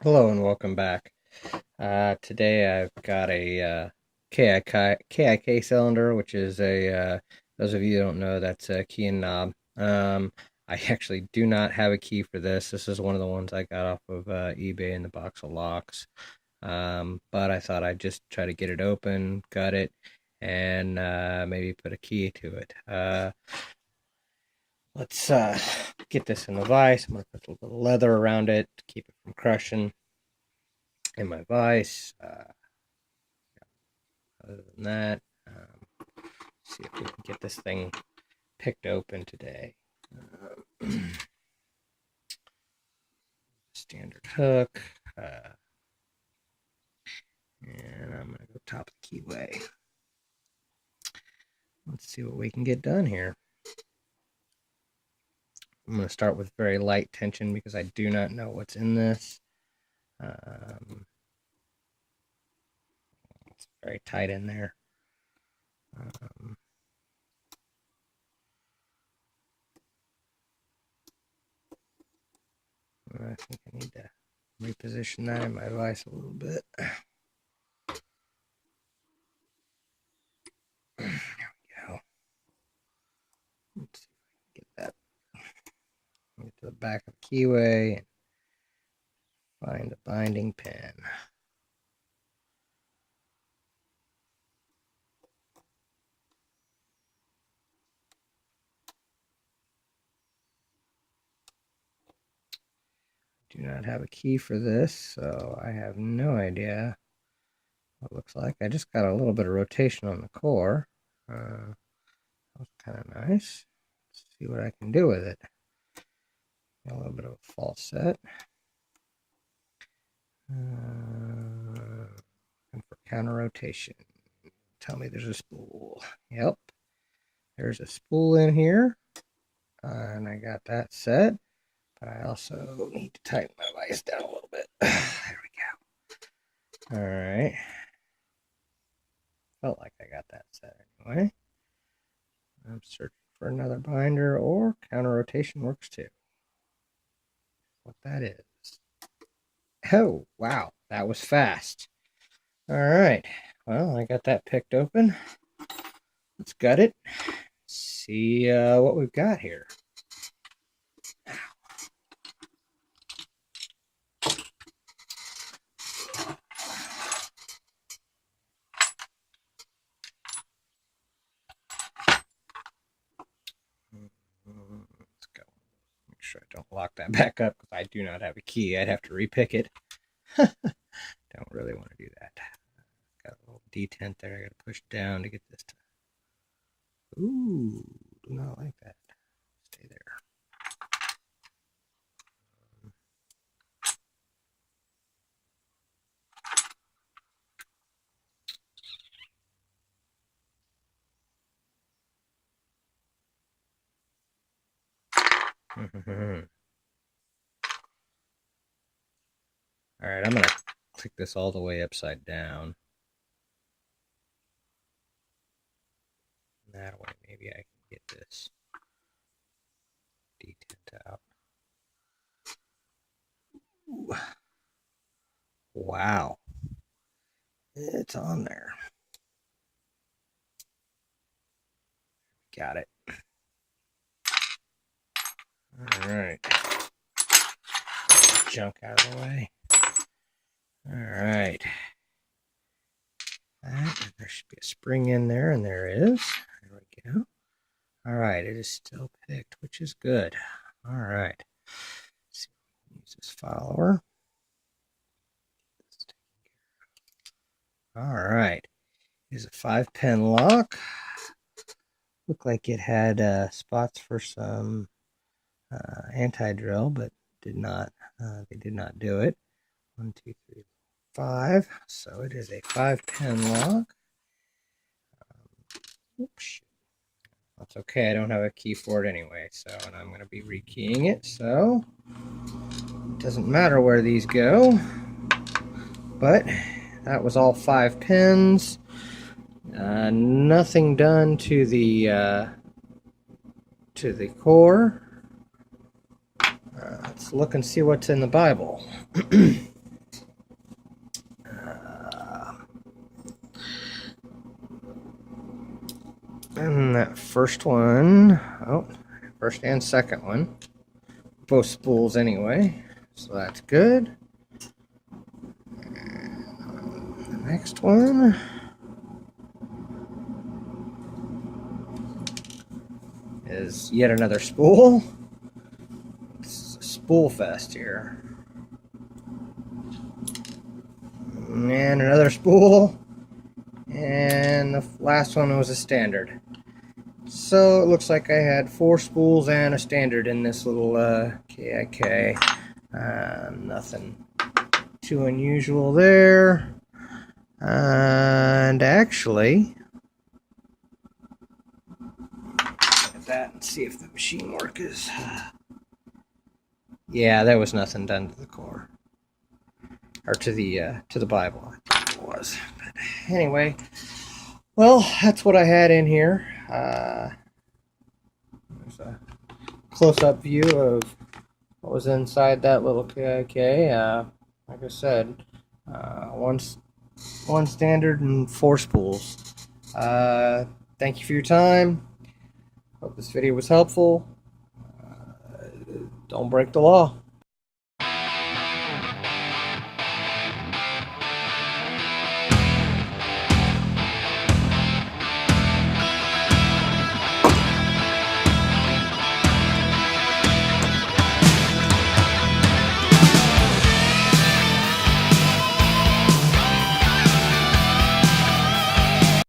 Hello and welcome back. Today I've got a KIK cylinder, which is those of you who don't know, that's a key and knob. I actually do not have a key for this. This is one of the ones I got off of eBay in the box of locks. But I thought I'd just try to get it open, gut it, and maybe put a key to it. Let's get this in the vise. I'm going to put a little leather around it to keep it from crushing in my vise. Other than that, see if we can get this thing picked open today. Standard hook, and I'm going to go top of the keyway. Let's see what we can get done here. I'm going to start with very light tension because I do not know what's in this. It's very tight in there. I think I need to reposition that in my vise a little bit. There we go. Let's see if I can get that. Get to the back of the keyway and find the binding pin. Do not have a key for this, so I have no idea what it looks like. I just got a little bit of rotation on the core. That was kind of nice. Let's see what I can do with it. Got a little bit of a false set. And for counter rotation. Tell me there's a spool. Yep. There's a spool in here. And I got that set. But I also need to tighten my vise down a little bit. There we go. All right. Felt like I got that set anyway. I'm searching for another binder, or counter rotation works too. What that is. Oh, wow. That was fast. All right. Well, I got that picked open. Let's gut it. See what we've got here. Let's go. Make sure I don't lock that back up because I do not have a key. I'd have to repick it. Don't really want to do that. Got a little detent there. I got to push down to get this to. Ooh, do not like that. Stay there. All right, I'm going to click this all the way upside down. That way, maybe I can get this detent out. Ooh. Wow. It's on there. Got it. All right. Junk out of the way. All right. There should be a spring in there, and there is. There we go. All right, it is still picked, which is good. All right. Let's see if we can use this follower. All right. Here's a 5-pin lock. Looked like it had spots for some anti-drill, but did not. They did not do it. 1, 2, 3, 5. So it is a 5-pin lock. Oops. That's okay. I don't have a key for it anyway. So, and I'm going to be rekeying it. So it doesn't matter where these go. But that was all 5 pins. Nothing done to the core. Let's look and see what's in the Bible. And that first one, oh, first and second one, both spools anyway, so that's good. And the next one is yet another spool. It's a spool fest here. And another spool. And the last one was a standard. So it looks like I had 4 spools and a standard in this little KIK. Nothing too unusual there. And actually, look at that and see if the machine work is. Yeah, there was nothing done to the core or to the Bible. I think it was. But anyway, well, that's what I had in here. There's a close-up view of what was inside that little KIK. Like I said, one standard and 4 spools. Thank you for your time. Hope this video was helpful. Don't break the law.